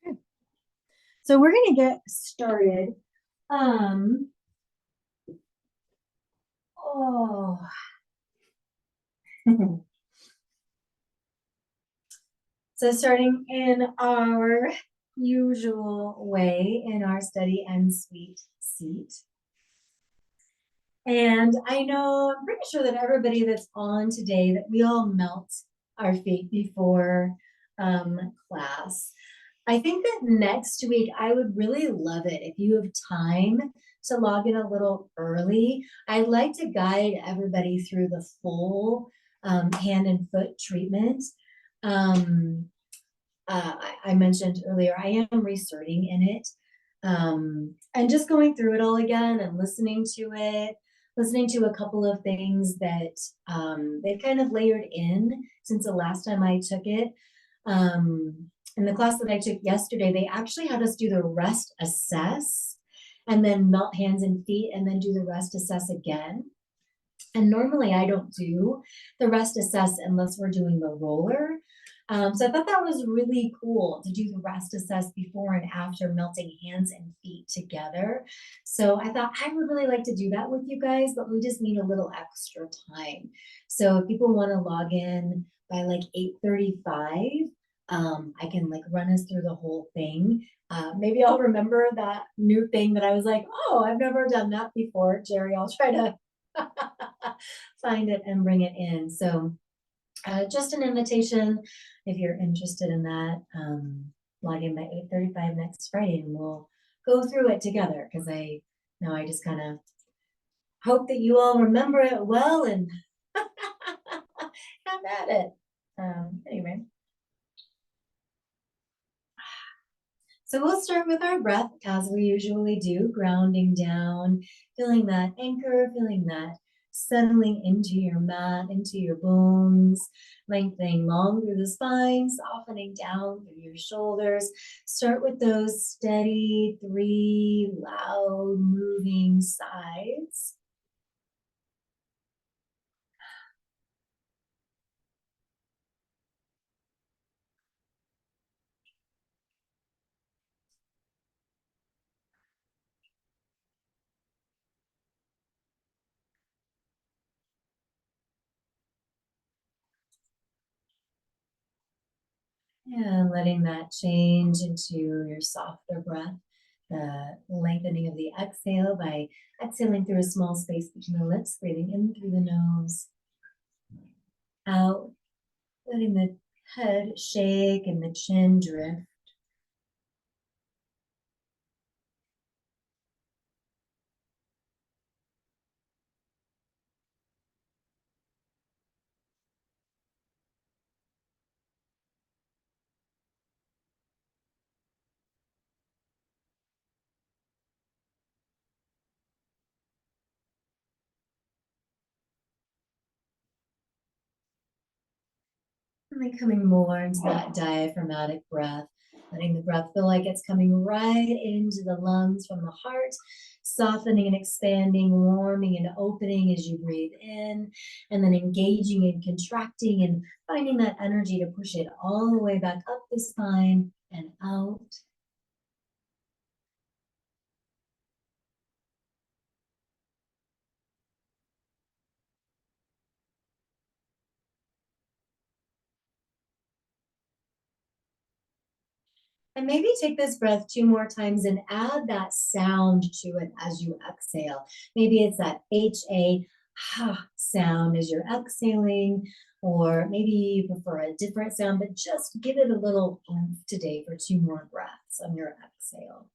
Okay. So we're going to get started. Um, oh. So starting in our usual way in our study and sweet seat. And I know, I'm pretty sure that everybody that's on today, that we all melt our feet before class. I think that next week, I would really love it if you have time to log in a little early. I'd like to guide everybody through the full hand and foot treatment. I mentioned earlier, I am resorting in it, and just going through it all again and listening to it, listening to a couple of things that they've kind of layered in since the last time I took it. In the class that I took yesterday, they actually had us do the rest assess and then melt hands and feet and then do the rest assess again. And normally I don't do the rest assess unless we're doing the roller. So I thought that was really cool to do the rest assess before and after melting hands and feet together. So I thought I would really like to do that with you guys, but we just need a little extra time. So if people want to log in by like 8:35, I can like run us through the whole thing. Maybe I'll remember that new thing that I was like, oh, I've never done that before. Jerry, I'll try to find it and bring it in. So just an invitation if you're interested in that. Log in by 8:35 next Friday and we'll go through it together, because I know I just kind of hope that you all remember it well and have at it. Anyway. So we'll start with our breath as we usually do, grounding down, feeling that anchor, feeling that settling into your mat, into your bones, lengthening long through the spine, softening down through your shoulders. Start with those steady 3 loud moving sighs. And letting that change into your softer breath, the lengthening of the exhale by exhaling through a small space between the lips, breathing in through the nose, out, letting the head shake and the chin drift. And then coming more into that diaphragmatic breath, letting the breath feel like it's coming right into the lungs from the heart, softening and expanding, warming and opening as you breathe in, and then engaging and contracting and finding that energy to push it all the way back up the spine and out. And maybe take this breath 2 more times and add that sound to it as you exhale. Maybe it's that H-A ha sound as you're exhaling, or maybe you prefer a different sound, but just give it a little oomph today for 2 more breaths on your exhale.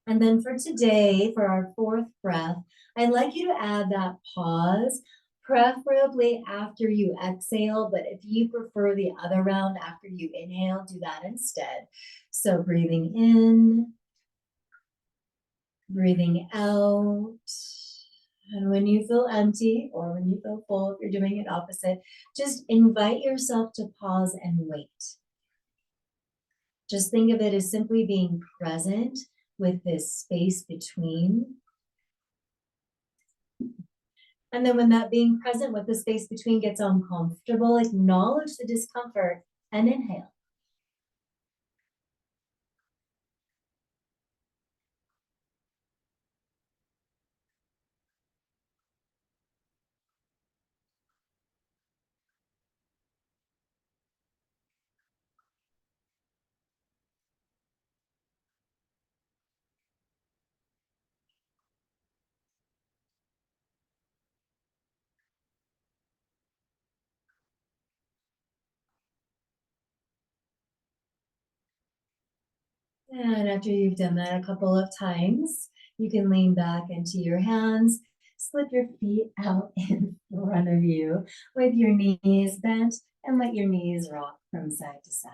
And then for today, for our 4th breath, I'd like you to add that pause, preferably after you exhale, but if you prefer the other round after you inhale, do that instead. So breathing in, breathing out, And when you feel empty or when you feel full, if you're doing it opposite, just invite yourself to pause and wait. Just think of it as simply being present with this space between. And then when that being present with the space between gets uncomfortable, acknowledge the discomfort and inhale. And after you've done that a couple of times, you can lean back into your hands, slip your feet out in front of you with your knees bent, and let your knees rock from side to side.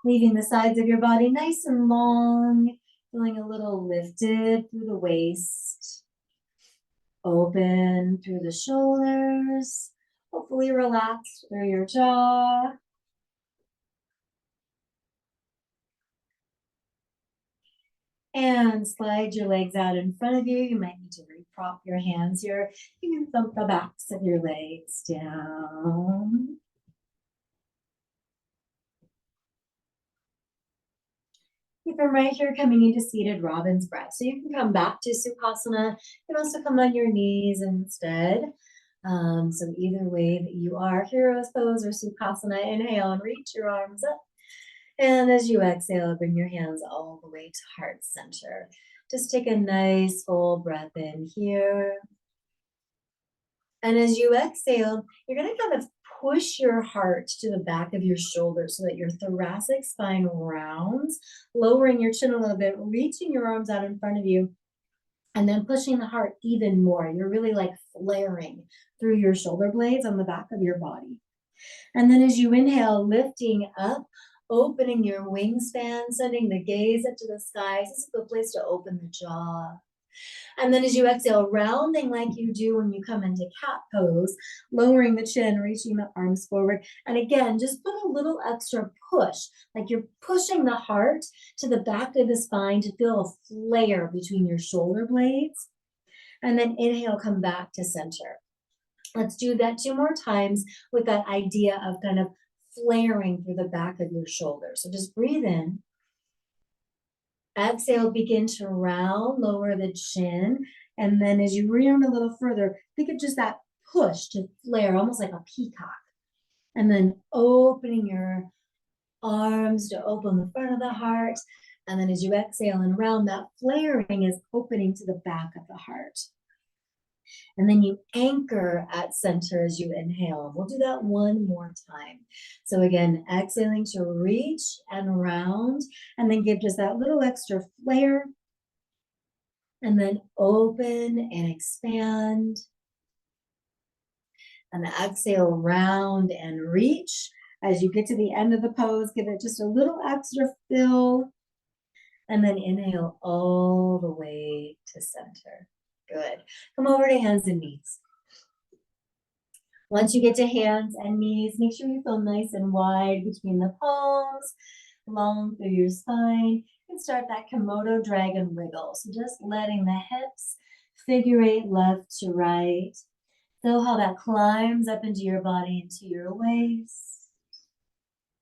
Leaving the sides of your body nice and long, feeling a little lifted through the waist, open through the shoulders, hopefully relaxed through your jaw. And slide your legs out in front of you. You might need to reprop your hands here. You can thump the backs of your legs down. Keep them right here coming into seated robin's breath. So you can come back to Sukhasana. You can also come on your knees instead. So either way that you are, hero's pose or Sukhasana, inhale and reach your arms up. And as you exhale, bring your hands all the way to heart center. Just take a nice full breath in here. And as you exhale, you're going to kind of push your heart to the back of your shoulder so that your thoracic spine rounds, lowering your chin a little bit, reaching your arms out in front of you, and then pushing the heart even more. You're really like flaring through your shoulder blades on the back of your body. And then as you inhale, lifting up, opening your wingspan, sending the gaze up to the skies. This is a good place to open the jaw. And then as you exhale, rounding like you do when you come into cat pose, lowering the chin, reaching the arms forward. And again, just put a little extra push, like you're pushing the heart to the back of the spine to feel a flare between your shoulder blades. And then inhale, come back to center. Let's do that 2 more times with that idea of kind of flaring through the back of your shoulder. So just breathe in. Exhale, begin to round, lower the chin. And then as you round a little further, think of just that push to flare, almost like a peacock. And then opening your arms to open the front of the heart. And then as you exhale and round, that flaring is opening to the back of the heart. And then you anchor at center as you inhale. We'll do that 1 more time. So again, exhaling to reach and round, and then give just that little extra flare. And then open and expand. And exhale, round and reach. As you get to the end of the pose, give it just a little extra fill. And then inhale all the way to center. Good. Come over to hands and knees. Once you get to hands and knees, make sure you feel nice and wide between the palms, long through your spine, and start that Komodo dragon wiggle. So just letting the hips figure 8 left to right. Feel how that climbs up into your body, into your waist,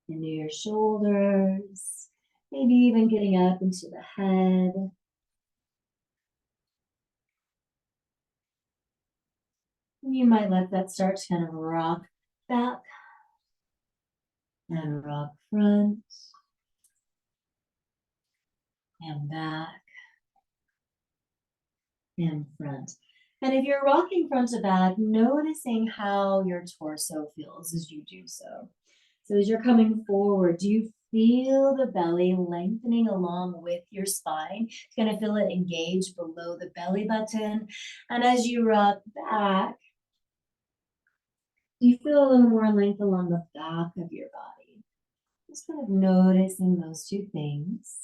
into your shoulders, maybe even getting up into the head. You might let that start to kind of rock back and rock front and back and front. And if you're rocking front to back, noticing how your torso feels as you do so. So as you're coming forward, do you feel the belly lengthening along with your spine? You're going to feel it engage below the belly button. And as you rock back, do you feel a little more length along the back of your body? Just kind of noticing those 2 things.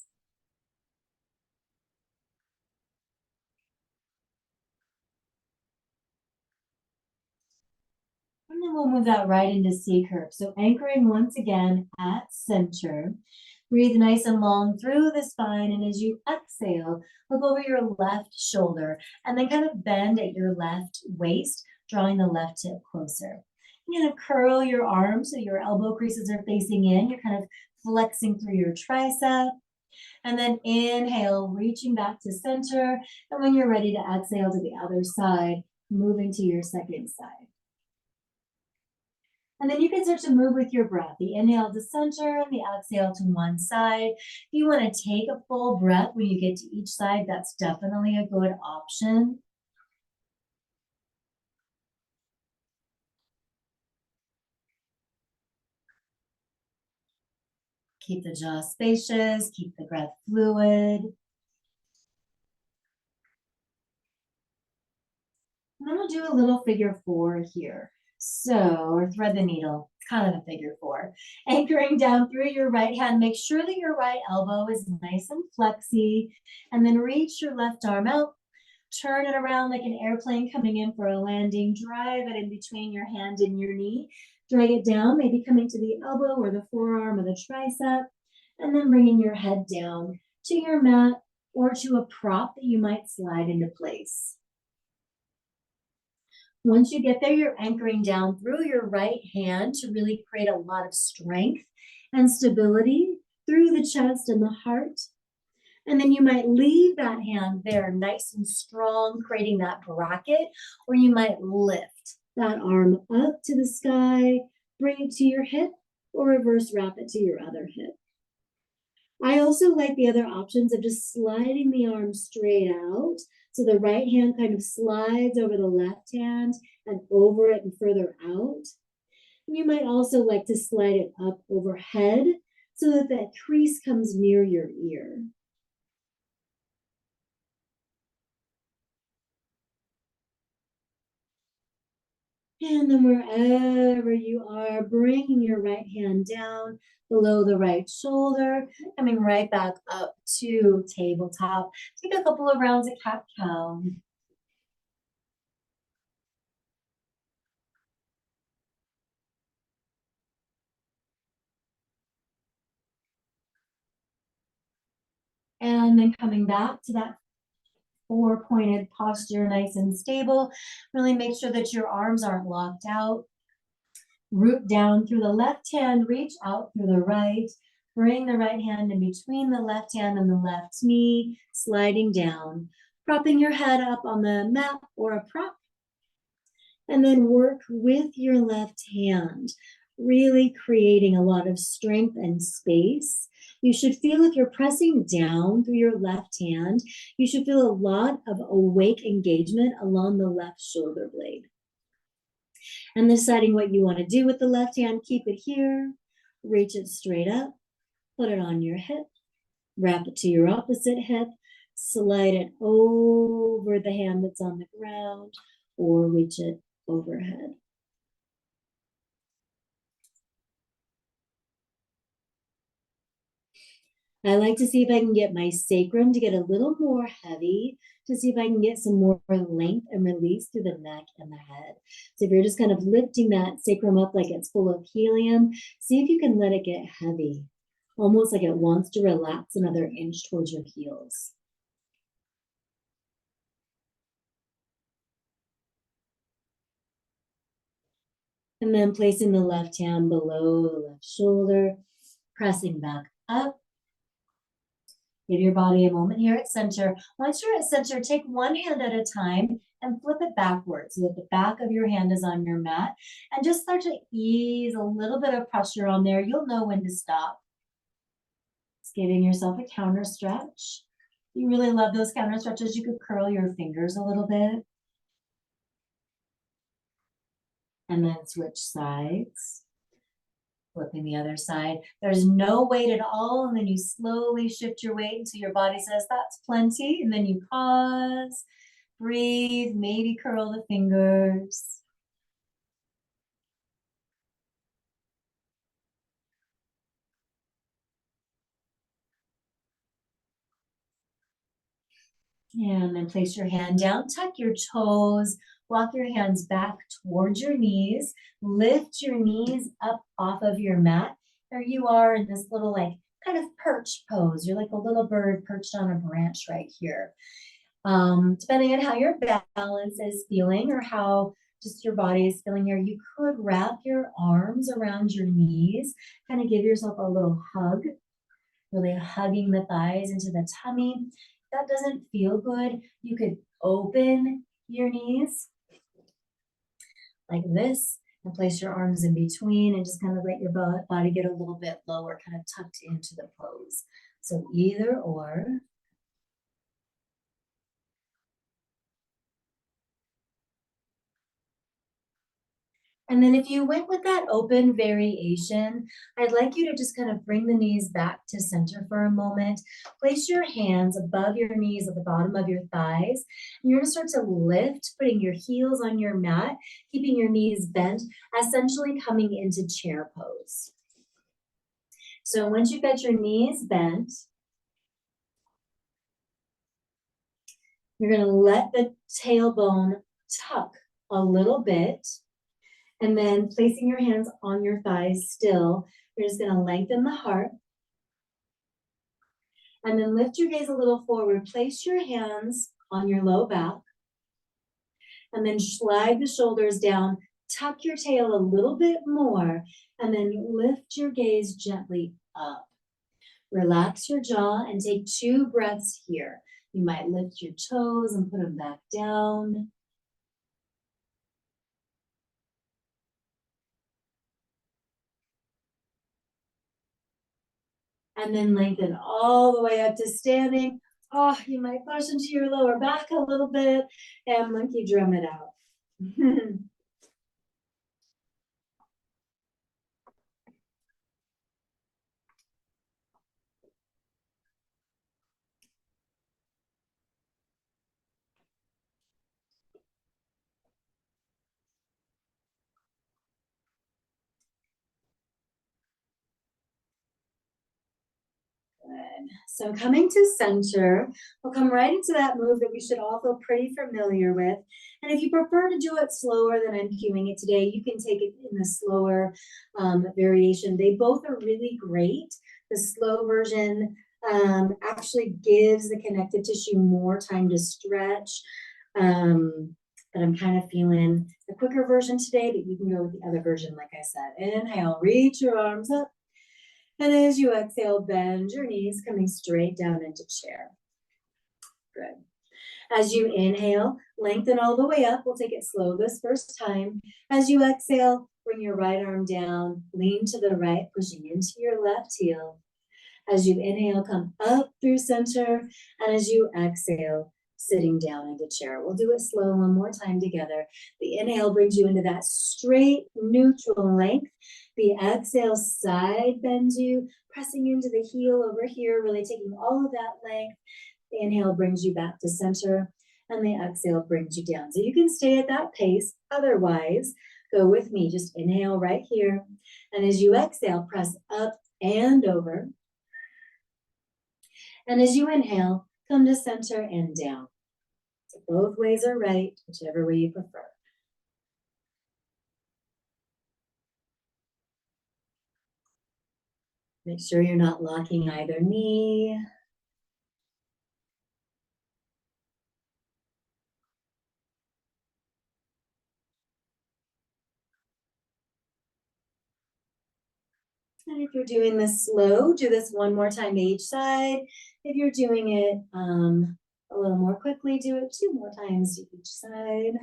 we'll move that right into C curve. So anchoring once again at center. Breathe nice and long through the spine. And as you exhale, look over your left shoulder and then kind of bend at your left waist, drawing the left hip closer. You're going to curl your arms so your elbow creases are facing in. You're kind of flexing through your tricep. And then inhale, reaching back to center. And when you're ready to exhale to the other side, moving to your second side. And then you can start to move with your breath. The inhale to center and the exhale to one side. If you want to take a full breath when you get to each side, that's definitely a good option. Keep the jaw spacious, keep the breath fluid. And then we'll do a little figure four here. So, or thread the needle, it's kind of a figure four. Anchoring down through your right hand, make sure that your right elbow is nice and flexy, and then reach your left arm out, turn it around like an airplane coming in for a landing, drive it in between your hand and your knee, drag it down, maybe coming to the elbow or the forearm or the tricep, and then bringing your head down to your mat or to a prop that you might slide into place. Once you get there, you're anchoring down through your right hand to really create a lot of strength and stability through the chest and the heart. And then you might leave that hand there nice and strong, creating that bracket, or you might lift that arm up to the sky, bring it to your hip, or reverse wrap it to your other hip. I also like the other options of just sliding the arm straight out. So the right hand kind of slides over the left hand and over it and further out. And you might also like to slide it up overhead so that that crease comes near your ear. And then wherever you are, bringing your right hand down below the right shoulder, coming right back up to tabletop. Take a couple of rounds of cat-cow. And then coming back to that four-pointed posture, nice and stable. Really make sure that your arms aren't locked out. Root down through the left hand, reach out through the right. Bring the right hand in between the left hand and the left knee, sliding down, propping your head up on the mat or a prop. And then work with your left hand, really creating a lot of strength and space. You should feel if you're pressing down through your left hand, you should feel a lot of awake engagement along the left shoulder blade. And deciding what you want to do with the left hand, keep it here, reach it straight up, put it on your hip, wrap it to your opposite hip, slide it over the hand that's on the ground, or reach it overhead. I like to see if I can get my sacrum to get a little more heavy, to see if I can get some more length and release through the neck and the head. So if you're just kind of lifting that sacrum up like it's full of helium, see if you can let it get heavy, almost like it wants to relax another inch towards your heels. And then placing the left hand below the left shoulder, pressing back up. Give your body a moment here at center. Once you're at center, take one hand at a time and flip it backwards so that the back of your hand is on your mat. And just start to ease a little bit of pressure on there. You'll know when to stop. Just giving yourself a counter stretch. You really love those counter stretches. You could curl your fingers a little bit. And then switch sides. Flipping the other side. There's no weight at all. And then you slowly shift your weight until your body says that's plenty. And then you pause, breathe, maybe curl the fingers. And then place your hand down, tuck your toes, Walk your hands back towards your knees. Lift your knees up off of your mat. There you are in this little like kind of perch pose. You're like a little bird perched on a branch right here. Depending on how your balance is feeling or how just your body is feeling here, you could wrap your arms around your knees, kind of give yourself a little hug, really hugging the thighs into the tummy. If that doesn't feel good, you could open your knees like this and place your arms in between and just kind of let your body get a little bit lower, kind of tucked into the pose. So either or. And then if you went with that open variation, I'd like you to just kind of bring the knees back to center for a moment. Place your hands above your knees at the bottom of your thighs. And you're gonna start to lift, putting your heels on your mat, keeping your knees bent, essentially coming into chair pose. So once you've got your knees bent, you're gonna let the tailbone tuck a little bit. And then placing your hands on your thighs still, you're just gonna lengthen the heart. And then lift your gaze a little forward. Place your hands on your low back. And then slide the shoulders down. Tuck your tail a little bit more. And then lift your gaze gently up. Relax your jaw and take 2 breaths here. You might lift your toes and put them back down. And then lengthen all the way up to standing. Oh, you might push into your lower back a little bit and monkey drum it out. Good. So coming to center, we'll come right into that move that we should all feel pretty familiar with. And if you prefer to do it slower than I'm cueing it today, you can take it in the slower variation. They both are really great. The slow version actually gives the connective tissue more time to stretch. But I'm kind of feeling the quicker version today, but you can go with the other version, like I said. Inhale, reach your arms up. And as you exhale, bend your knees, coming straight down into chair. Good. As you inhale, lengthen all the way up. We'll take it slow this first time. As you exhale, bring your right arm down, lean to the right, pushing into your left heel. As you inhale, come up through center. And as you exhale, sitting down into chair. We'll do it slow one more time together. The inhale brings you into that straight neutral length. The exhale side bends you, pressing into the heel over here, really taking all of that length. The inhale brings you back to center, and the exhale brings you down. So you can stay at that pace. Otherwise, go with me. Just inhale right here. And as you exhale, press up and over. And as you inhale, come to center and down. So both ways are right, whichever way you prefer. Make sure you're not locking either knee. And if you're doing this slow, do this one more time to each side. If you're doing it a little more quickly, do it 2 more times to each side.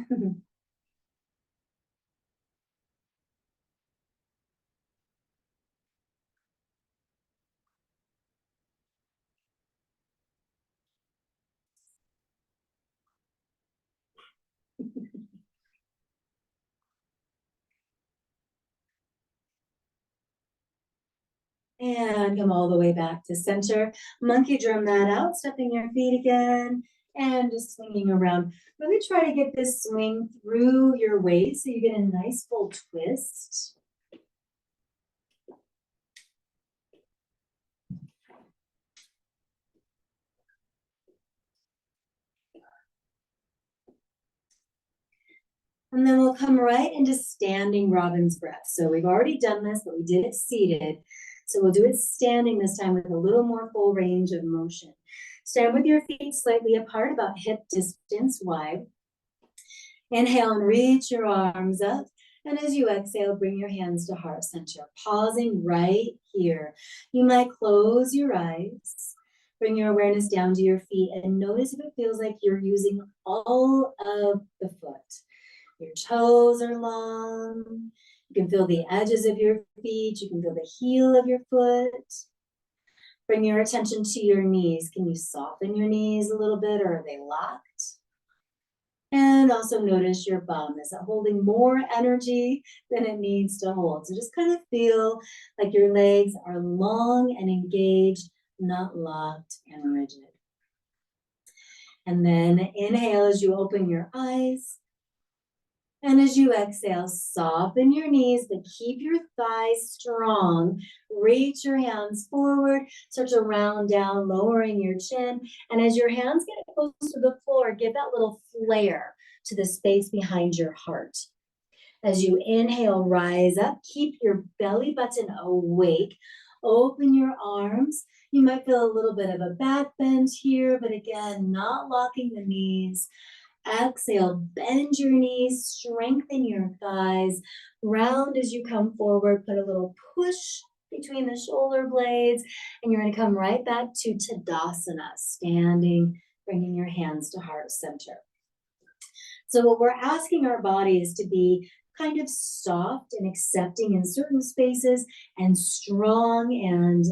And come all the way back to center. Monkey drum that out, stepping your feet again, and just swinging around. Really try to get this swing through your waist so you get a nice full twist. And then we'll come right into standing robin's breath. So we've already done this, but we did it seated. So we'll do it standing this time with a little more full range of motion. Stand with your feet slightly apart, about hip distance wide. Inhale and reach your arms up. And as you exhale, bring your hands to heart center, pausing right here. You might close your eyes, bring your awareness down to your feet, and notice if it feels like you're using all of the foot. Your toes are long. You can feel the edges of your feet. You can feel the heel of your foot. Bring your attention to your knees. Can you soften your knees a little bit, or are they locked? And also notice your bum. Is it holding more energy than it needs to hold? So just kind of feel like your legs are long and engaged, not locked and rigid. And then inhale as you open your eyes. And as you exhale, soften your knees, but keep your thighs strong. Reach your hands forward, start to round down, lowering your chin. And as your hands get close to the floor, give that little flare to the space behind your heart. As you inhale, rise up, keep your belly button awake. Open your arms. You might feel a little bit of a back bend here, but again, not locking the knees. Exhale, bend your knees, strengthen your thighs, round as you come forward, put a little push between the shoulder blades, and you're gonna come right back to Tadasana, standing, bringing your hands to heart center. So what we're asking our body is to be kind of soft and accepting in certain spaces and strong and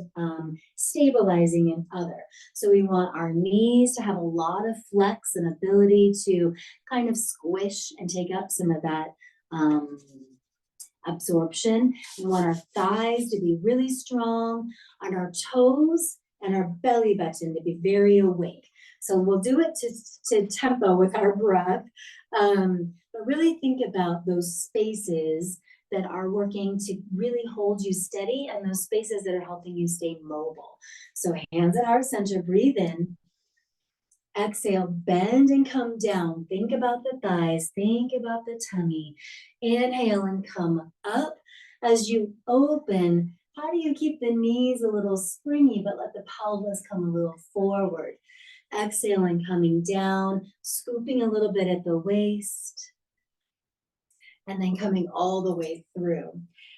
stabilizing in other. So we want our knees to have a lot of flex and ability to kind of squish and take up some of that absorption. We want our thighs to be really strong, on our toes and our belly button to be very awake. So we'll do it to tempo with our breath, but really think about those spaces that are working to really hold you steady and those spaces that are helping you stay mobile. So hands at heart center, breathe in. Exhale, bend and come down. Think about the thighs, think about the tummy. Inhale and come up. As you open, how do you keep the knees a little springy, but let the pelvis come a little forward? Exhale and coming down, scooping a little bit at the waist, and then coming all the way through.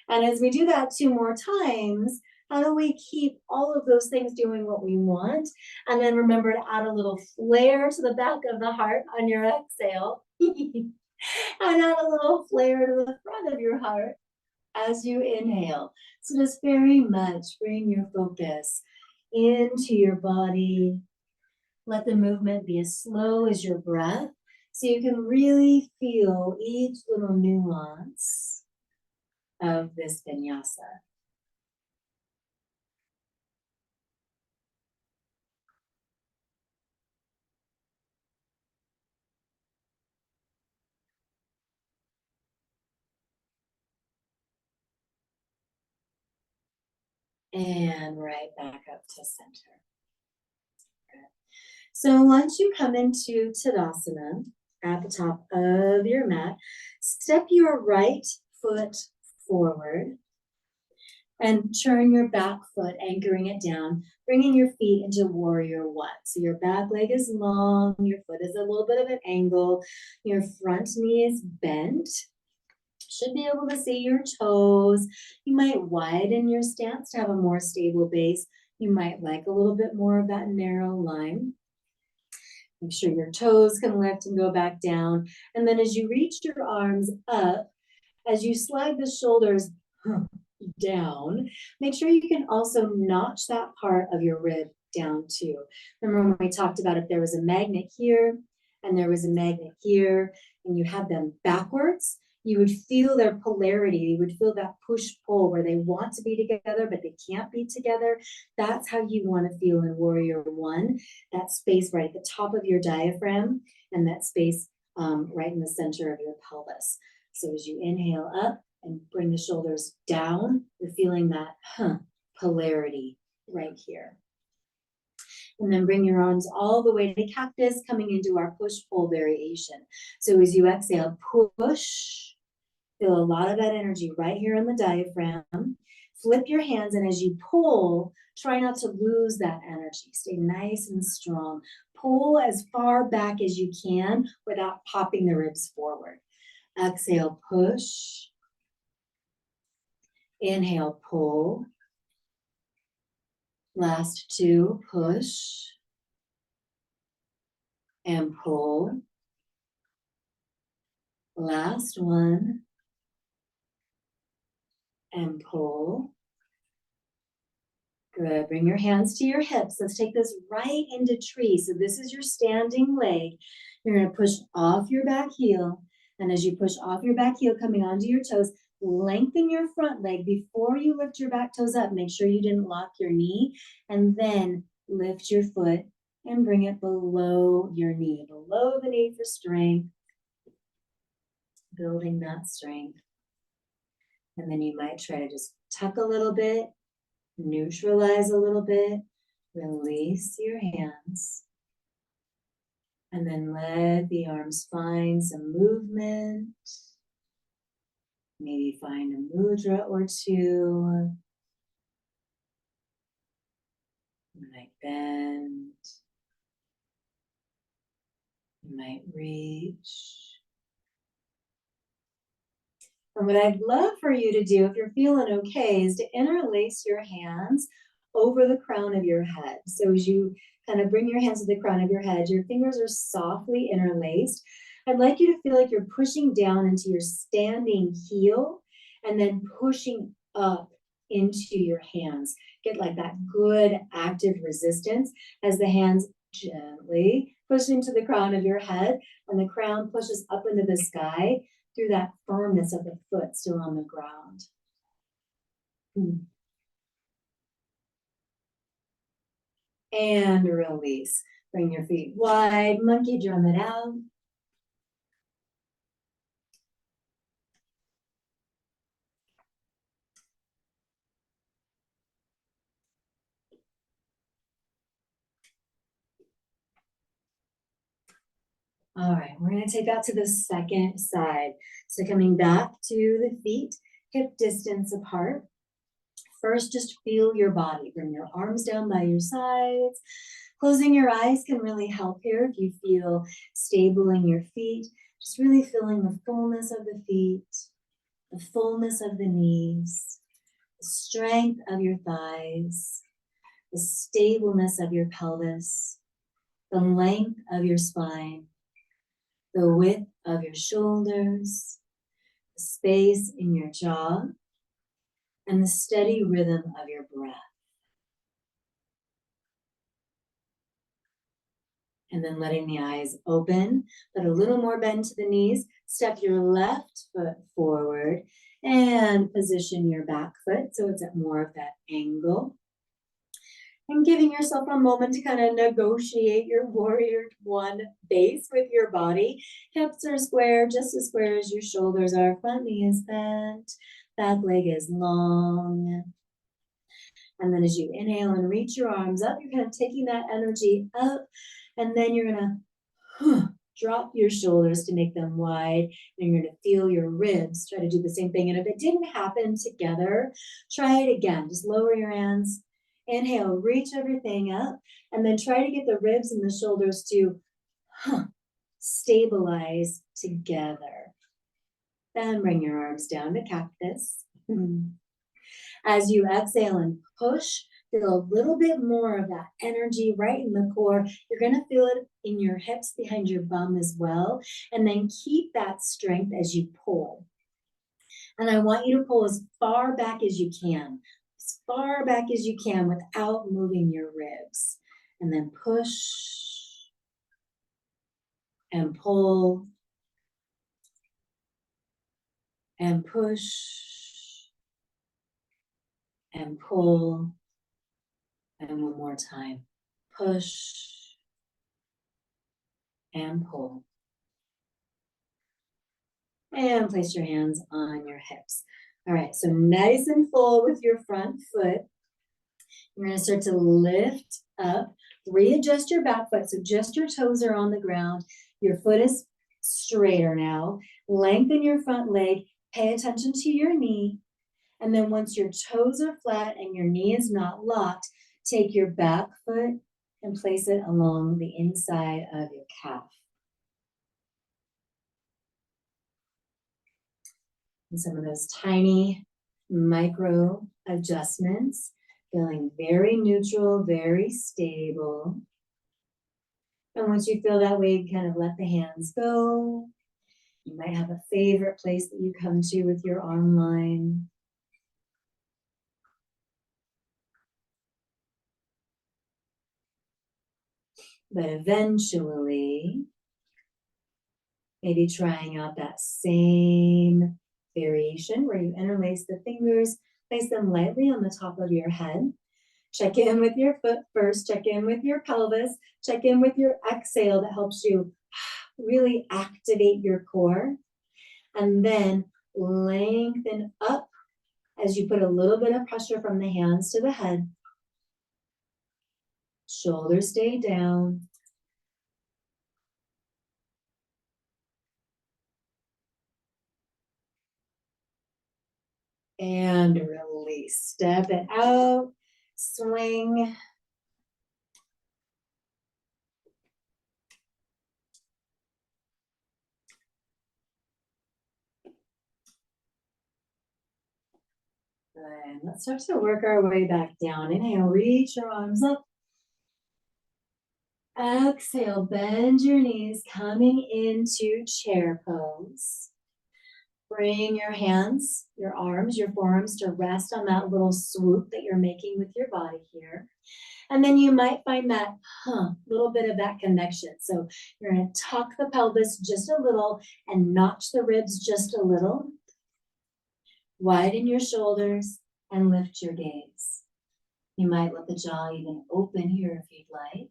And as we do that 2 more times, how do we keep all of those things doing what we want? And then remember to add a little flare to the back of the heart on your exhale. And add a little flare to the front of your heart as you inhale. So just very much bring your focus into your body. Let the movement be as slow as your breath, so you can really feel each little nuance of this vinyasa. And right back up to center. So once you come into Tadasana at the top of your mat, step your right foot forward and turn your back foot, anchoring it down, bringing your feet into warrior 1. So your back leg is long, your foot is a little bit of an angle, your front knee is bent. Should be able to see your toes. You might widen your stance to have a more stable base. You might like a little bit more of that narrow line. Make sure your toes can lift and go back down. And then as you reach your arms up, as you slide the shoulders down, make sure you can also notch that part of your rib down too. Remember when we talked about if there was a magnet here and there was a magnet here and you had them backwards, you would feel their polarity. You would feel that push-pull where they want to be together, but they can't be together. That's how you want to feel in Warrior 1, that space right at the top of your diaphragm and that space right in the center of your pelvis. So as you inhale up and bring the shoulders down, you're feeling that polarity right here. And then bring your arms all the way to cactus, coming into our push-pull variation. So as you exhale, push, feel a lot of that energy right here on the diaphragm. Flip your hands, and as you pull, try not to lose that energy. Stay nice and strong. Pull as far back as you can without popping the ribs forward. Exhale, push. Inhale, pull. Last two, push and pull. Last one and pull. Good. Bring your hands to your hips. Let's take this right into tree. So this is your standing leg. You're going to push off your back heel. And as you push off your back heel, coming onto your toes, lengthen your front leg before you lift your back toes up. Make sure you didn't lock your knee. And then lift your foot and bring it below your knee. Below the knee for strength. Building that strength. And then you might try to just tuck a little bit. Neutralize a little bit, release your hands, and then let the arms find some movement. Maybe find a mudra or two. You might bend. You might reach. And what I'd love for you to do, if you're feeling okay, is to interlace your hands over the crown of your head. So as you kind of bring your hands to the crown of your head, your fingers are softly interlaced. I'd like you to feel like you're pushing down into your standing heel and then pushing up into your hands. Get like that good active resistance as the hands gently push into the crown of your head and the crown pushes up into the sky through that firmness of the foot still on the ground. And release. Bring your feet wide, monkey drum it out. All right, we're going to take that to the second side. So coming back to the feet, hip distance apart. First, just feel your body. Bring your arms down by your sides. Closing your eyes can really help here if you feel stable in your feet. Just really feeling the fullness of the feet, the fullness of the knees, the strength of your thighs, the stableness of your pelvis, the length of your spine, the width of your shoulders, the space in your jaw, and the steady rhythm of your breath. And then letting the eyes open, but a little more bend to the knees. Step your left foot forward and position your back foot so it's at more of that angle. And giving yourself a moment to kind of negotiate your warrior one base with your body. Hips are square, just as square as your shoulders are. Front knee is bent, back leg is long. And then as you inhale and reach your arms up, you're kind of taking that energy up. And then you're going to drop your shoulders to make them wide. And you're going to feel your ribs. Try to do the same thing. And if it didn't happen together, try it again. Just lower your hands. Inhale, reach everything up. And then try to get the ribs and the shoulders to stabilize together. Then bring your arms down to cactus. As you exhale and push, feel a little bit more of that energy right in the core. You're going to feel it in your hips behind your bum as well. And then keep that strength as you pull. And I want you to pull as far back as you can. As far back as you can without moving your ribs. And then push and pull and push and pull. And one more time. Push and pull. And place your hands on your hips. All right, so nice and full with your front foot. You're gonna start to lift up, readjust your back foot. So just your toes are on the ground. Your foot is straighter now. Lengthen your front leg. Pay attention to your knee. And then once your toes are flat and your knee is not locked, take your back foot and place it along the inside of your calf. And some of those tiny micro adjustments, feeling very neutral, very stable. And once you feel that way, kind of let the hands go. You might have a favorite place that you come to with your arm line. But eventually, maybe trying out that same variation where you interlace the fingers, place them lightly on the top of your head. Check in with your foot first, check in with your pelvis, check in with your exhale that helps you really activate your core. And then lengthen up as you put a little bit of pressure from the hands to the head. Shoulders stay down. And release. Step it out. Swing. Good. Let's start to work our way back down. Inhale, reach your arms up. Exhale, bend your knees, coming into chair pose. Bring your hands, your arms, your forearms to rest on that little swoop that you're making with your body here. And then you might find that little bit of that connection. So you're going to tuck the pelvis just a little and notch the ribs just a little. Widen your shoulders and lift your gaze. You might let the jaw even open here if you'd like.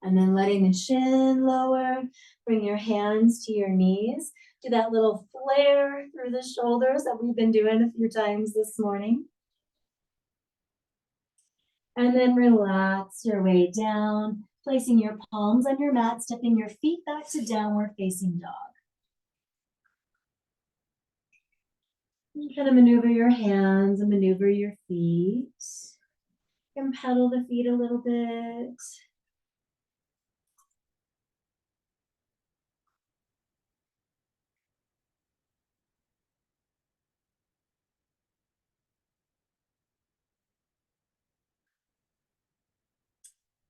And then letting the chin lower, bring your hands to your knees. Do that little flare through the shoulders that we've been doing a few times this morning. And then relax your way down, placing your palms on your mat, stepping your feet back to downward facing dog. You kind of maneuver your hands and maneuver your feet. You can pedal the feet a little bit.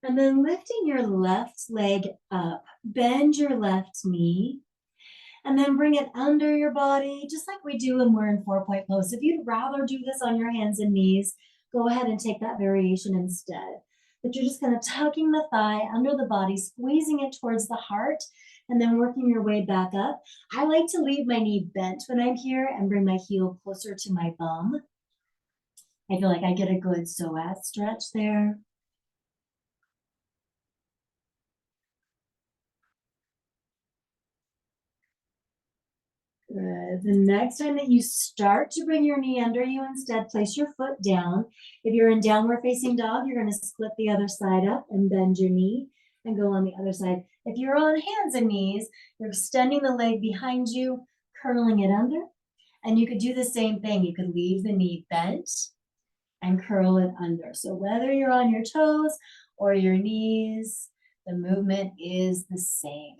And then lifting your left leg up, bend your left knee, and then bring it under your body, just like we do when we're in 4-point pose. If you'd rather do this on your hands and knees, go ahead and take that variation instead. But you're just kind of tucking the thigh under the body, squeezing it towards the heart, and then working your way back up. I like to leave my knee bent when I'm here and bring my heel closer to my bum. I feel like I get a good psoas stretch there. Good. The next time that you start to bring your knee under you, instead place your foot down. If you're in downward facing dog, you're going to split the other side up and bend your knee and go on the other side. If you're on hands and knees, you're extending the leg behind you, curling it under. And you could do the same thing. You could leave the knee bent and curl it under. So whether you're on your toes or your knees, the movement is the same.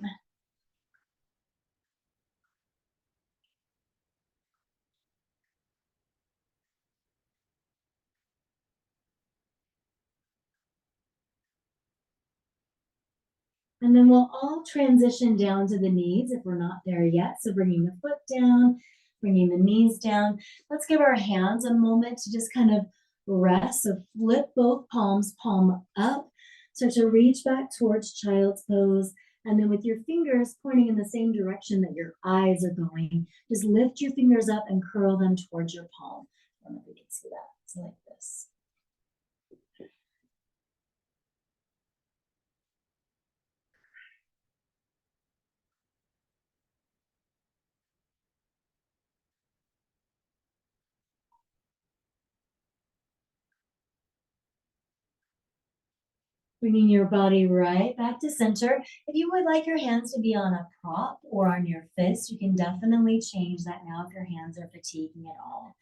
And then we'll all transition down to the knees if we're not there yet. So bringing the foot down, bringing the knees down. Let's give our hands a moment to just kind of rest. So flip both palms, palm up. Start to reach back towards child's pose. And then with your fingers pointing in the same direction that your eyes are going, just lift your fingers up and curl them towards your palm. I don't know if you can see that. It's like this. Bringing your body right back to center. If you would like your hands to be on a prop or on your fist, you can definitely change that now if your hands are fatiguing at all.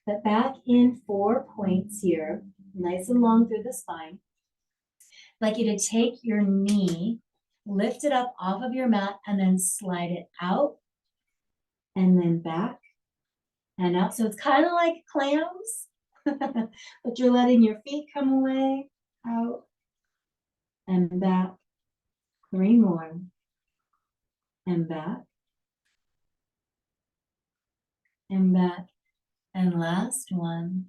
But back in 4 points here, nice and long through the spine. I'd like you to take your knee, lift it up off of your mat, and then slide it out and then back and out. So it's kind of like clams, but you're letting your feet come away, out and back. 3 more and back and back. And last one.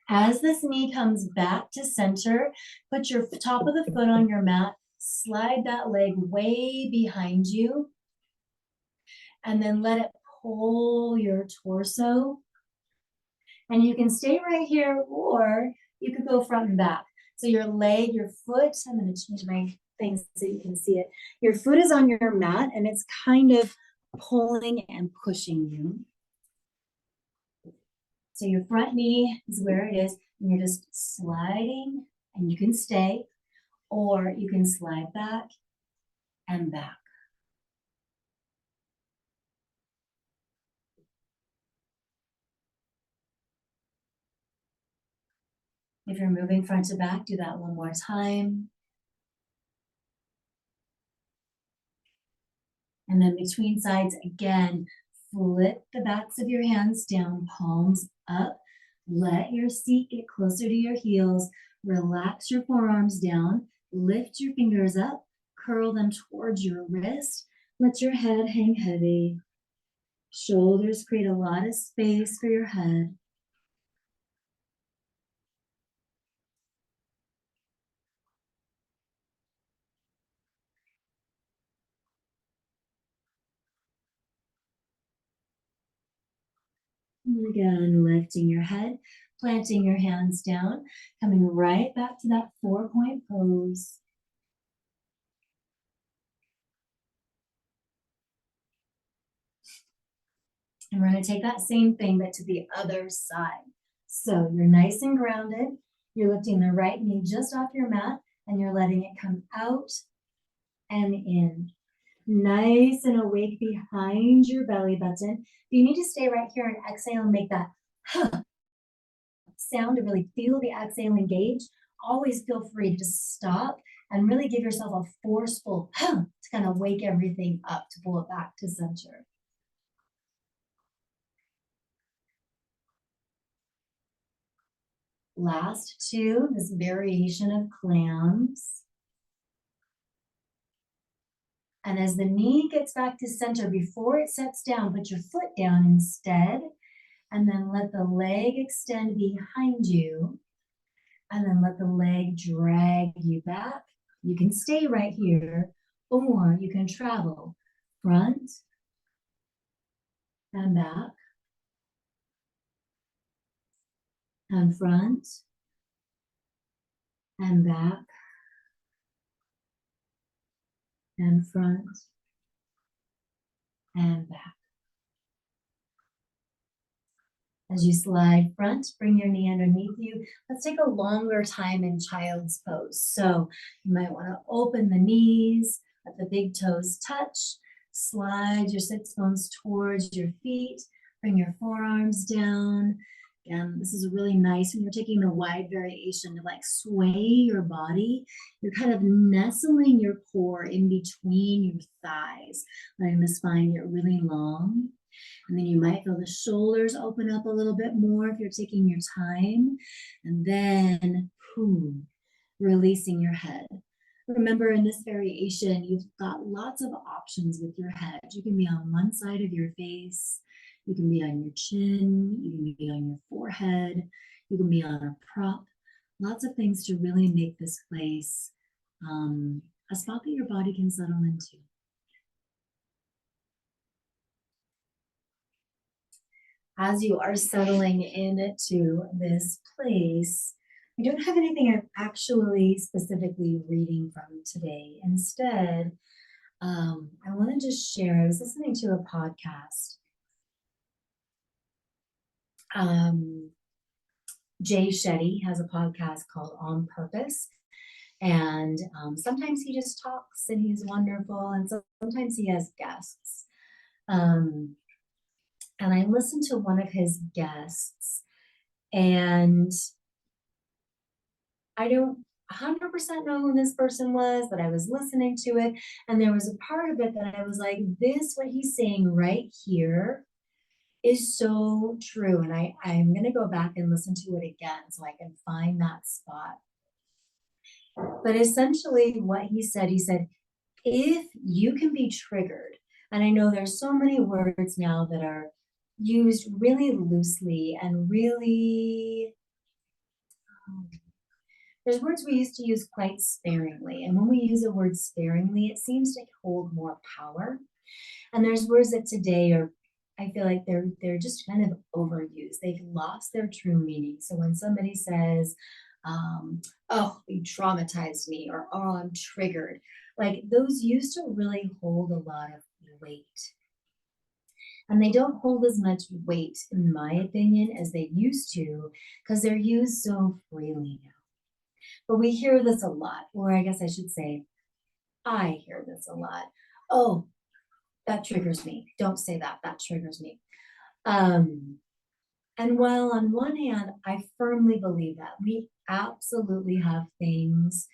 As this knee comes back to center, put your top of the foot on your mat, slide that leg way behind you, and then let it pull your torso. And you can stay right here, or you could go front and back. So your leg, your foot, I'm going to change my thing so you can see it. Your foot is on your mat, and it's kind of pulling and pushing you. So your front knee is where it is, and you're just sliding, and you can stay, or you can slide back and back. If you're moving front to back, do that one more time. And then between sides, again, flip the backs of your hands down, palms up. Let your seat get closer to your heels. Relax your forearms down. Lift your fingers up. Curl them towards your wrist. Let your head hang heavy. Shoulders create a lot of space for your head. And again, lifting your head, planting your hands down, coming right back to that 4-point pose. And we're going to take that same thing, but to the other side. So you're nice and grounded. You're lifting the right knee just off your mat, and you're letting it come out and in. Nice and awake behind your belly button. You need to stay right here and exhale and make that sound to really feel the exhale engage. Always feel free to just stop and really give yourself a forceful to kind of wake everything up, to pull it back to center. Last 2, this variation of clams. And as the knee gets back to center, before it sets down, put your foot down instead, and then let the leg extend behind you, and then let the leg drag you back. You can stay right here, or you can travel front and back, and front and back, and front and back. As you slide front, bring your knee underneath you. Let's take a longer time in child's pose. So you might want to open the knees, let the big toes touch, slide your sits bones towards your feet, bring your forearms down. Again, this is really nice when you're taking the wide variation to like sway your body. You're kind of nestling your core in between your thighs, letting the spine get really long. And then you might feel the shoulders open up a little bit more if you're taking your time. And then releasing your head. Remember, in this variation, you've got lots of options with your head. You can be on one side of your face. You can be on your chin. You can be on your forehead. You can be on a prop. Lots of things to really make this place a spot that your body can settle into. As you are settling into this place, I don't have anything I'm actually specifically reading from today. Instead, I want to just share, I was listening to a podcast. Jay Shetty has a podcast called On Purpose. And sometimes he just talks and he's wonderful. And sometimes he has guests. Um, and I listened to one of his guests, and I don't 100% know who this person was, but I was listening to it. And there was a part of it that I was like, this, what he's saying right here, is so true. And I'm going to go back and listen to it again so I can find that spot. But essentially, what he said, if you can be triggered, and I know there's so many words now that are used really loosely and really, there's words we used to use quite sparingly. And when we use a word sparingly, it seems to hold more power. And there's words that today are, I feel like they're just kind of overused. They've lost their true meaning. So when somebody says, oh, you traumatized me, or oh, I'm triggered, like those used to really hold a lot of weight. And they don't hold as much weight, in my opinion, as they used to, because they're used so freely now. But we hear this a lot, or I guess I should say, I hear this a lot. Oh, that triggers me. Don't say that. That triggers me. And while on one hand, I firmly believe that we absolutely have things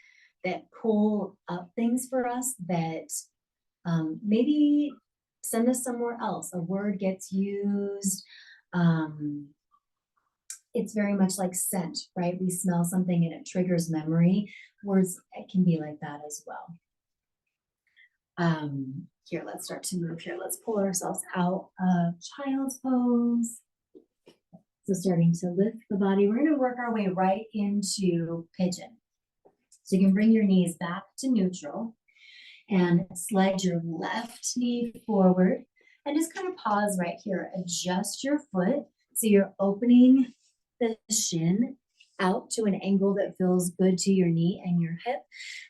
that pull up things for us that maybe send us somewhere else. A word gets used. Um, it's very much like scent, right? We smell something and it triggers memory. Words, it can be like that as well. Here, let's start to move here. Let's pull ourselves out of child's pose. So starting to lift the body, we're gonna work our way right into pigeon. So you can bring your knees back to neutral and slide your left knee forward and just kind of pause right here. Adjust your foot. So you're opening the shin out to an angle that feels good to your knee and your hip.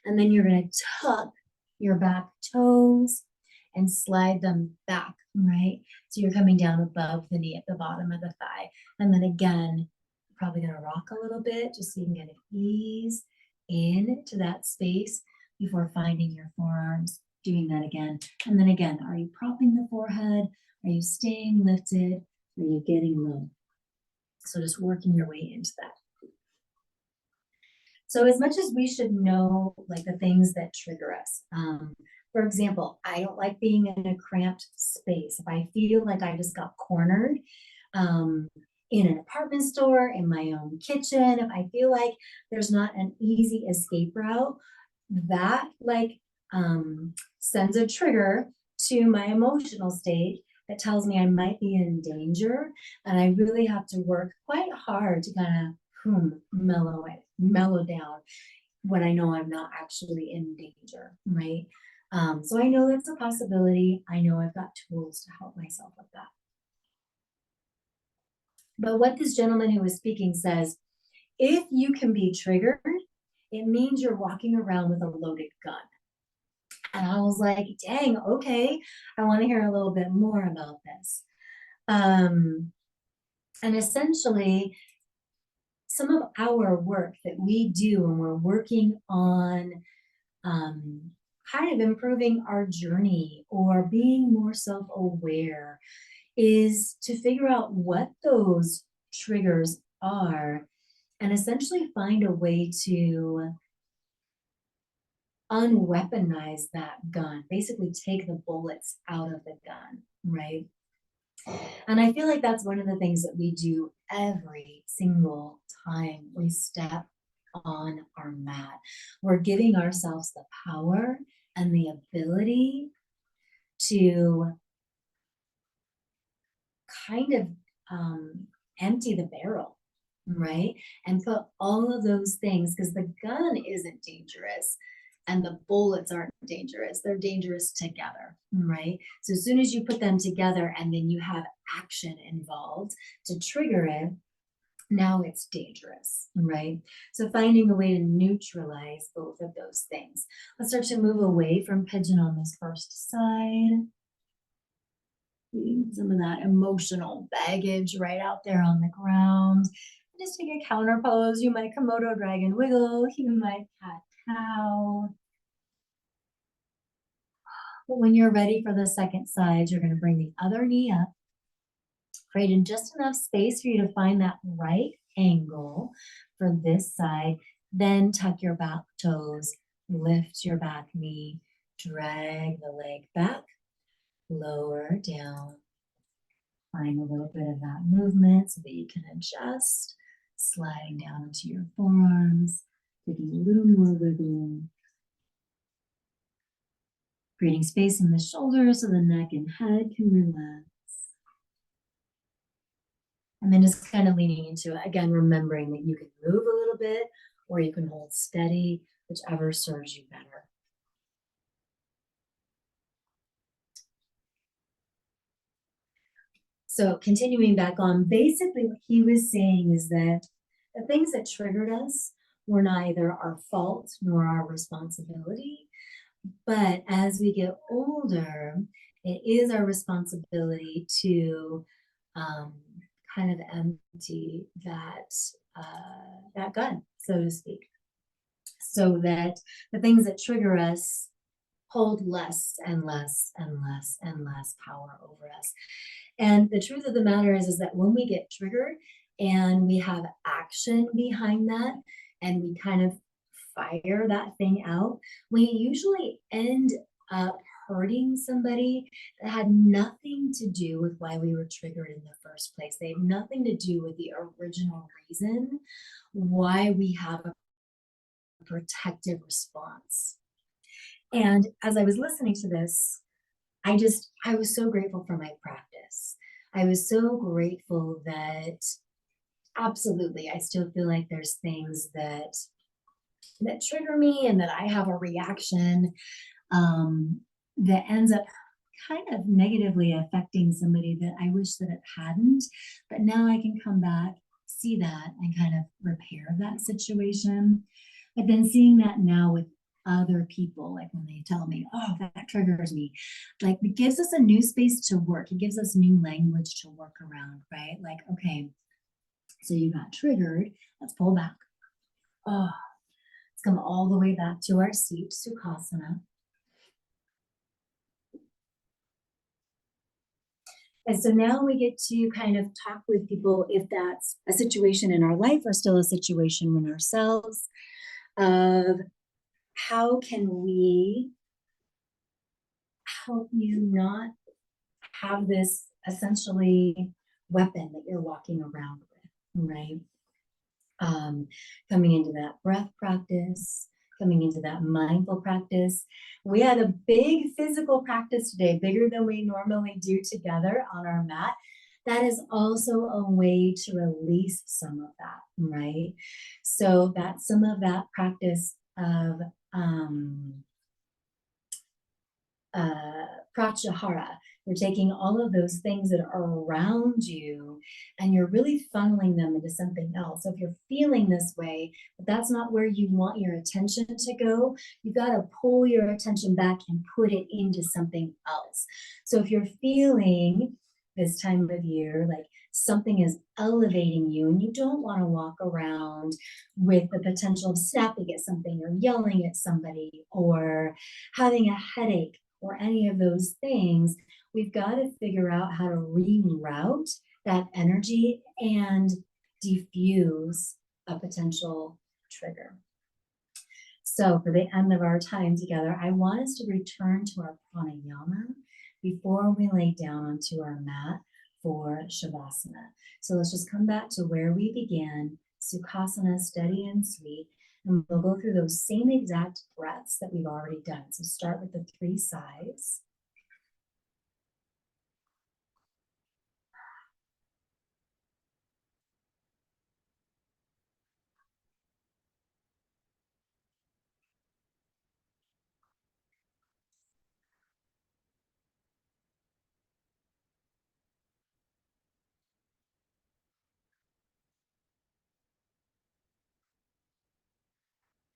And then you're gonna tuck your back toes and slide them back, right? So you're coming down above the knee at the bottom of the thigh. And then again, probably gonna rock a little bit just so you can get an ease into that space before finding your forearms, doing that again. And then again, are you propping the forehead? Are you staying lifted? Are you getting low? So just working your way into that. So as much as we should know like the things that trigger us, for example, I don't like being in a cramped space. If I feel like I just got cornered in an apartment store, in my own kitchen, if I feel like there's not an easy escape route, that like sends a trigger to my emotional state that tells me I might be in danger. And I really have to work quite hard to kind of mellow down when I know I'm not actually in danger, right? So I know that's a possibility. I know I've got tools to help myself with that. But what this gentleman who was speaking says, if you can be triggered, it means you're walking around with a loaded gun. And I was like, dang, okay, I want to hear a little bit more about this. And essentially, some of our work that we do when we're working on kind of improving our journey or being more self-aware is to figure out what those triggers are and essentially find a way to unweaponize that gun, basically take the bullets out of the gun, right? And I feel like that's one of the things that we do every single time we step on our mat. We're giving ourselves the power and the ability to kind of empty the barrel, right? And put all of those things, because the gun isn't dangerous and the bullets aren't dangerous. They're dangerous together, right? So as soon as you put them together and then you have action involved to trigger it, now it's dangerous, right? So finding a way to neutralize both of those things. Let's start to move away from pigeon on this first side. Some of that emotional baggage right out there on the ground. Just take a counter pose. You might Komodo dragon wiggle. You might cat cow. But when you're ready for the second side, you're going to bring the other knee up, creating just enough space for you to find that right angle for this side. Then tuck your back toes, lift your back knee, drag the leg back, lower down. Find a little bit of that movement so that you can adjust, sliding down into your forearms, taking a little more wiggle, creating space in the shoulders so the neck and head can relax. And then just kind of leaning into it. Again, remembering that you can move a little bit or you can hold steady, whichever serves you better. So continuing back on, basically what he was saying is that the things that triggered us were neither our fault nor our responsibility. But as we get older, it is our responsibility to kind of empty that gun, so to speak, so that the things that trigger us hold less and less and less and less power over us. And the truth of the matter is that when we get triggered and we have action behind that and we kind of fire that thing out, we usually end up hurting somebody that had nothing to do with why we were triggered in the first place. They have nothing to do with the original reason why we have a protective response. And as I was listening to this, I was so grateful for my practice. I was so grateful that absolutely, I still feel like there's things that trigger me and that I have a reaction that ends up kind of negatively affecting somebody that I wish that it hadn't. But now I can come back, see that, and kind of repair that situation. But then seeing that now with other people, like when they tell me, oh, that triggers me, like it gives us a new space to work. It gives us new language to work around, right? Like, okay, so you got triggered, let's pull back. Oh, let's come all the way back to our seat, Sukhasana. And so now we get to kind of talk with people if that's a situation in our life or still a situation in ourselves of how can we help you not have this essentially weapon that you're walking around with, right? Coming into that breath practice, coming into that mindful practice. We had a big physical practice today, bigger than we normally do together on our mat. That is also a way to release some of that, right? So that's some of that practice of pratyahara. You're taking all of those things that are around you and you're really funneling them into something else. So if you're feeling this way, but that's not where you want your attention to go, you got to pull your attention back and put it into something else. So if you're feeling this time of year like something is elevating you and you don't want to walk around with the potential of snapping at something or yelling at somebody or having a headache or any of those things, we've got to figure out how to reroute that energy and diffuse a potential trigger. So for the end of our time together, I want us to return to our pranayama before we lay down onto our mat for Shavasana. So let's just come back to where we began, Sukhasana, steady and sweet, and we'll go through those same exact breaths that we've already done. So start with the 3 sides.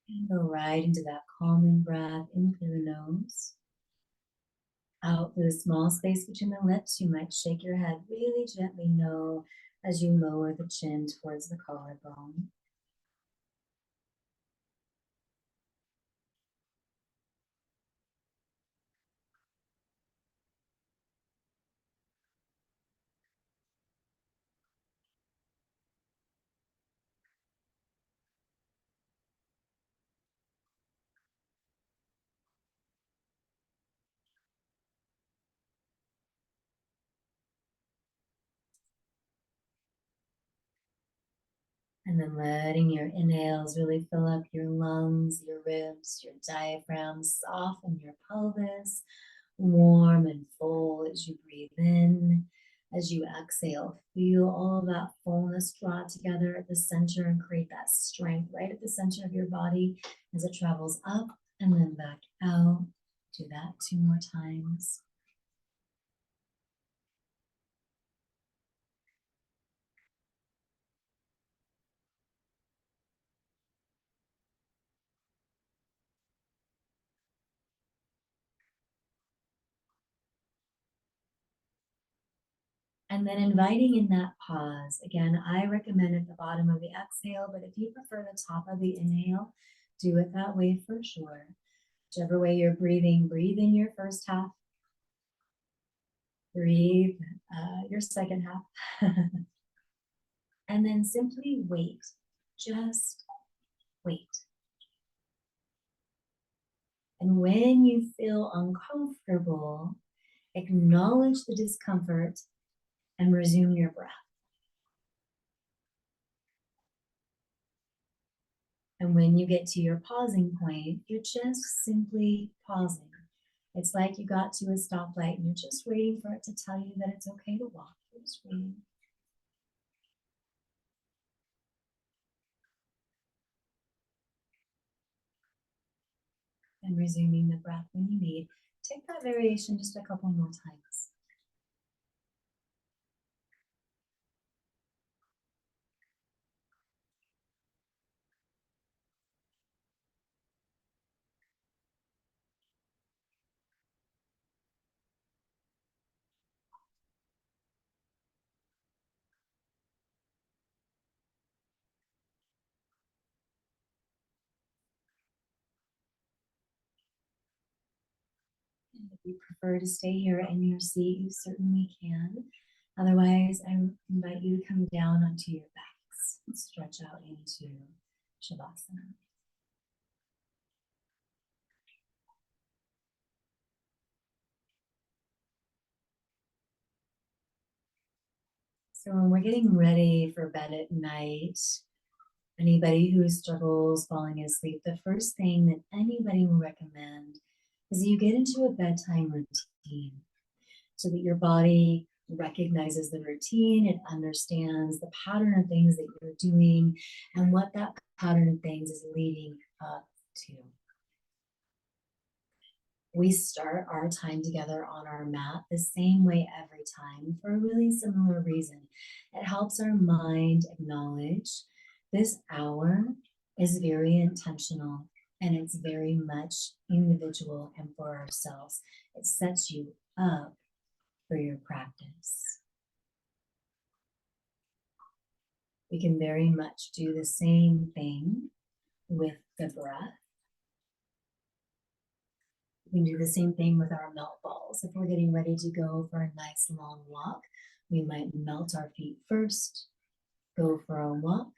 And go right into that calming breath in through the nose. Out through the small space between the lips, you might shake your head really gently no as you lower the chin towards the collarbone. And then letting your inhales really fill up your lungs, your ribs, your diaphragm, soften your pelvis, warm and full as you breathe in. As you exhale, feel all of that fullness draw together at the center and create that strength right at the center of your body as it travels up and then back out. Do that 2 more times. And then inviting in that pause. Again, I recommend at the bottom of the exhale, but if you prefer the top of the inhale, do it that way for sure. Whichever way you're breathing, breathe in your first half, breathe your second half, and then simply wait. Just wait. And when you feel uncomfortable, acknowledge the discomfort and resume your breath. And when you get to your pausing point, you're just simply pausing. It's like you got to a stoplight and you're just waiting for it to tell you that it's okay to walk. You're just waiting. And resuming the breath when you need. Take that variation just a couple more times. And if you prefer to stay here in your seat, you certainly can. Otherwise, I invite you to come down onto your backs and stretch out into Shavasana. So when we're getting ready for bed at night, anybody who struggles falling asleep, the first thing that anybody will recommend is you get into a bedtime routine so that your body recognizes the routine, it understands the pattern of things that you're doing and what that pattern of things is leading up to. We start our time together on our mat the same way every time for a really similar reason. It helps our mind acknowledge this hour is very intentional and it's very much individual and for ourselves. It sets you up for your practice. We can very much do the same thing with the breath. We can do the same thing with our melt balls. If we're getting ready to go for a nice long walk, we might melt our feet first, go for a walk,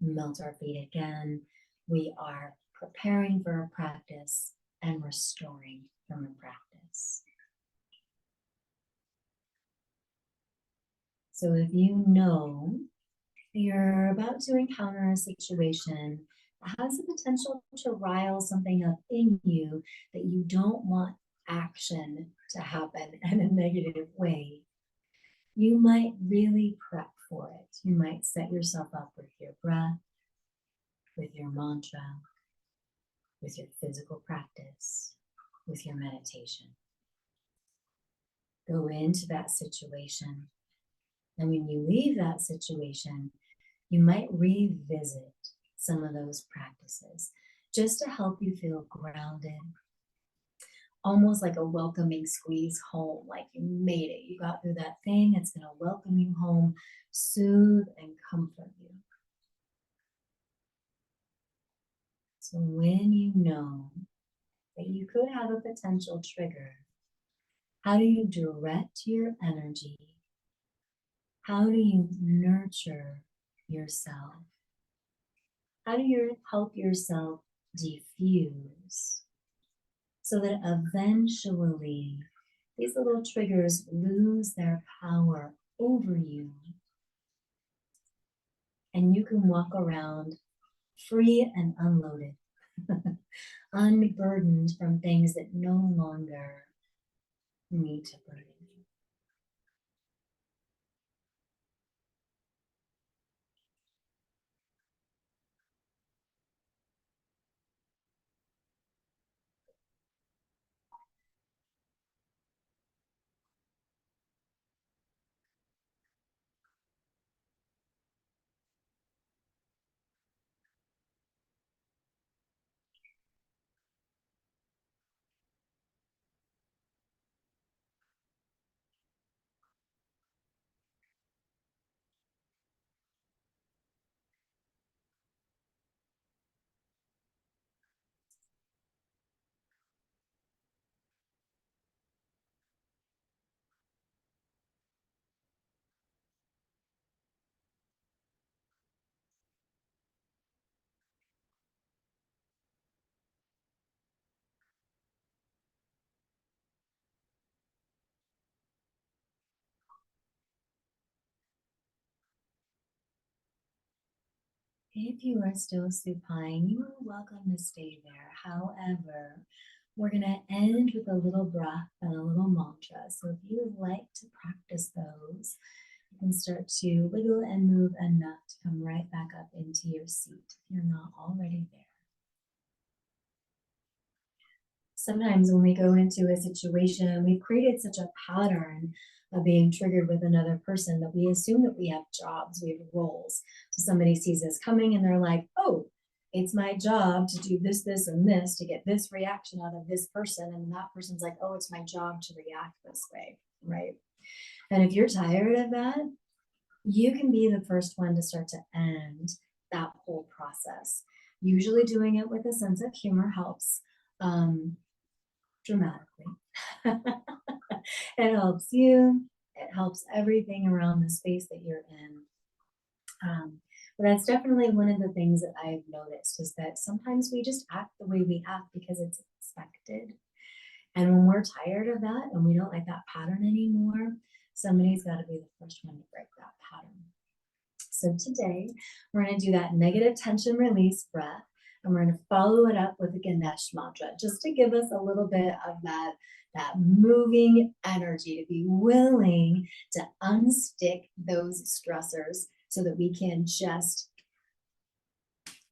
melt our feet again. We are preparing for a practice and restoring from a practice. So if you know you're about to encounter a situation that has the potential to rile something up in you that you don't want action to happen in a negative way, you might really prep for it. You might set yourself up with your breath, with your mantra, with your physical practice, with your meditation. Go into that situation. And when you leave that situation, you might revisit some of those practices just to help you feel grounded, almost like a welcoming squeeze home, like you made it. You got through that thing, it's going to welcome you home, soothe and comfort you. So when you know that you could have a potential trigger, how do you direct your energy? How do you nurture yourself? How do you help yourself diffuse so that eventually these little triggers lose their power over you and you can walk around free and unloaded, unburdened from things that no longer need to burden you. If you are still supine, you are welcome to stay there. However, we're going to end with a little breath and a little mantra. So if you would like to practice those, you can start to wiggle and move enough to come right back up into your seat if you're not already there. Sometimes when we go into a situation, we've created such a pattern of being triggered with another person that we assume that we have jobs, we have roles. So somebody sees us coming and they're like, oh, it's my job to do this, this, and this to get this reaction out of this person. And that person's like, oh, it's my job to react this way, right? And if you're tired of that, you can be the first one to start to end that whole process. Usually doing it with a sense of humor helps. Dramatically. It helps you, it helps everything around the space that you're in. But that's definitely one of the things that I've noticed is that sometimes we just act the way we act because it's expected. And when we're tired of that and we don't like that pattern anymore, somebody's got to be the first one to break that pattern. So today we're going to do that negative tension release breath, and we're going to follow it up with a Ganesh mantra just to give us a little bit of that moving energy, to be willing to unstick those stressors so that we can just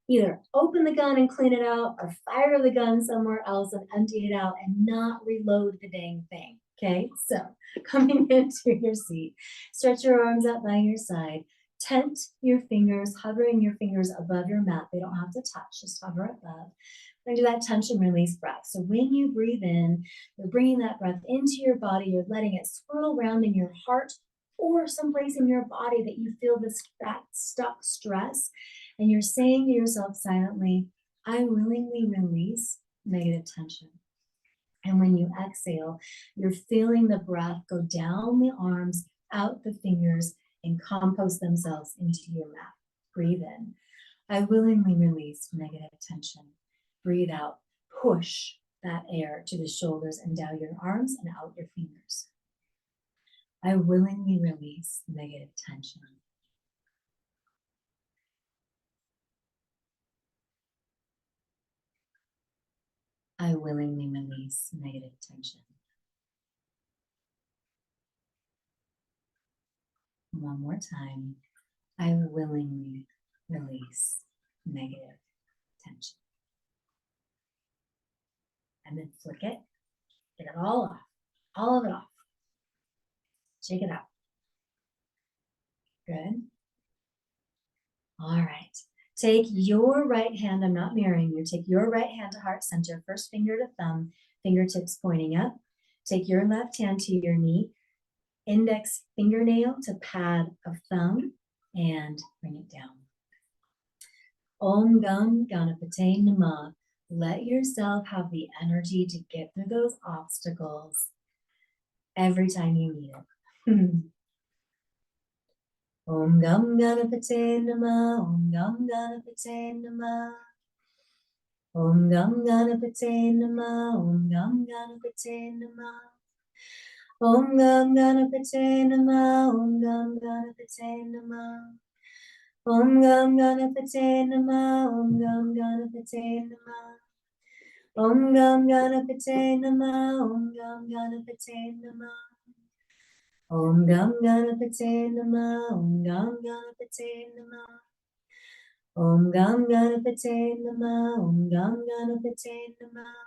either open the gun and clean it out or fire the gun somewhere else and empty it out and not reload the dang thing. Okay, so coming into your seat, stretch your arms out by your side, tent your fingers, hovering your fingers above your mat. They don't have to touch, just hover above. We're gonna do that tension release breath. So when you breathe in, you're bringing that breath into your body, you're letting it swirl around in your heart or someplace in your body that you feel that stuck stress. And you're saying to yourself silently, I willingly release negative tension. And when you exhale, you're feeling the breath go down the arms, out the fingers, and compost themselves into your mat. Breathe in. I willingly release negative tension. Breathe out. Push that air to the shoulders and down your arms and out your fingers. I willingly release negative tension. I willingly release negative tension. One more time. I willingly release negative tension. And then flick it. Get it all off. All of it off. Shake it out. Good. All right. Take your right hand, I'm not mirroring you, take your right hand to heart center, first finger to thumb, fingertips pointing up. Take your left hand to your knee, index fingernail to pad of thumb, and bring it down. Om Gam Ganapate Namah. Let yourself have the energy to get through those obstacles every time you need it. Om Gam Ganapate Namah, Om Gam Ganapate Namah. Om Gam Ganapate Namah, Om Gam Ganapate Namah. Om Gam Ganapate Namah, Om Gam Ganapate Namah. Om Gam Ganapate Namah, Om Gam Ganapate Namah. Om Gam Ganapate Namah, Om Gam Ganapate Namah. Om Gam Ganapate Namah, Om Gam Ganapate Namah. Om Gam Ganapate Namah, Om Gam Ganapate Namah.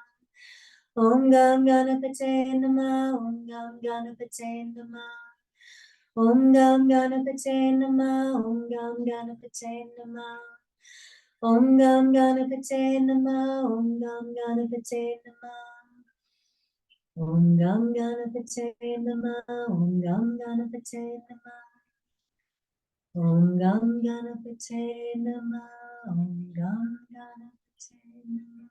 Om Gam Ganapate Namah, Om Gam Ganapate Namah. Om Gam Ganapate Namah, Om Gam Ganapate Namah. Om Gam Ganapate Namah, Om Gam Ganapate Namah. Om Gam Ganapate Namah, Om Gam Ganapate Namah. Om Gam Ganapate Namah, Om Gam Ganapate Namah.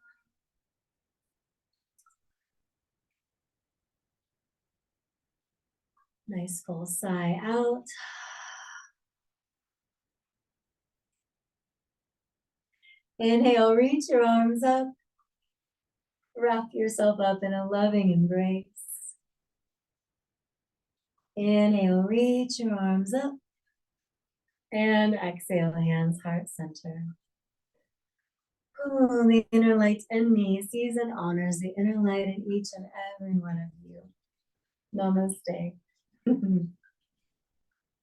Nice full sigh out. Inhale, reach your arms up. Wrap yourself up in a loving embrace. Inhale, reach your arms up. And exhale, hands, heart center. Oh, the inner light in me sees and honors the inner light in each and every one of you. Namaste.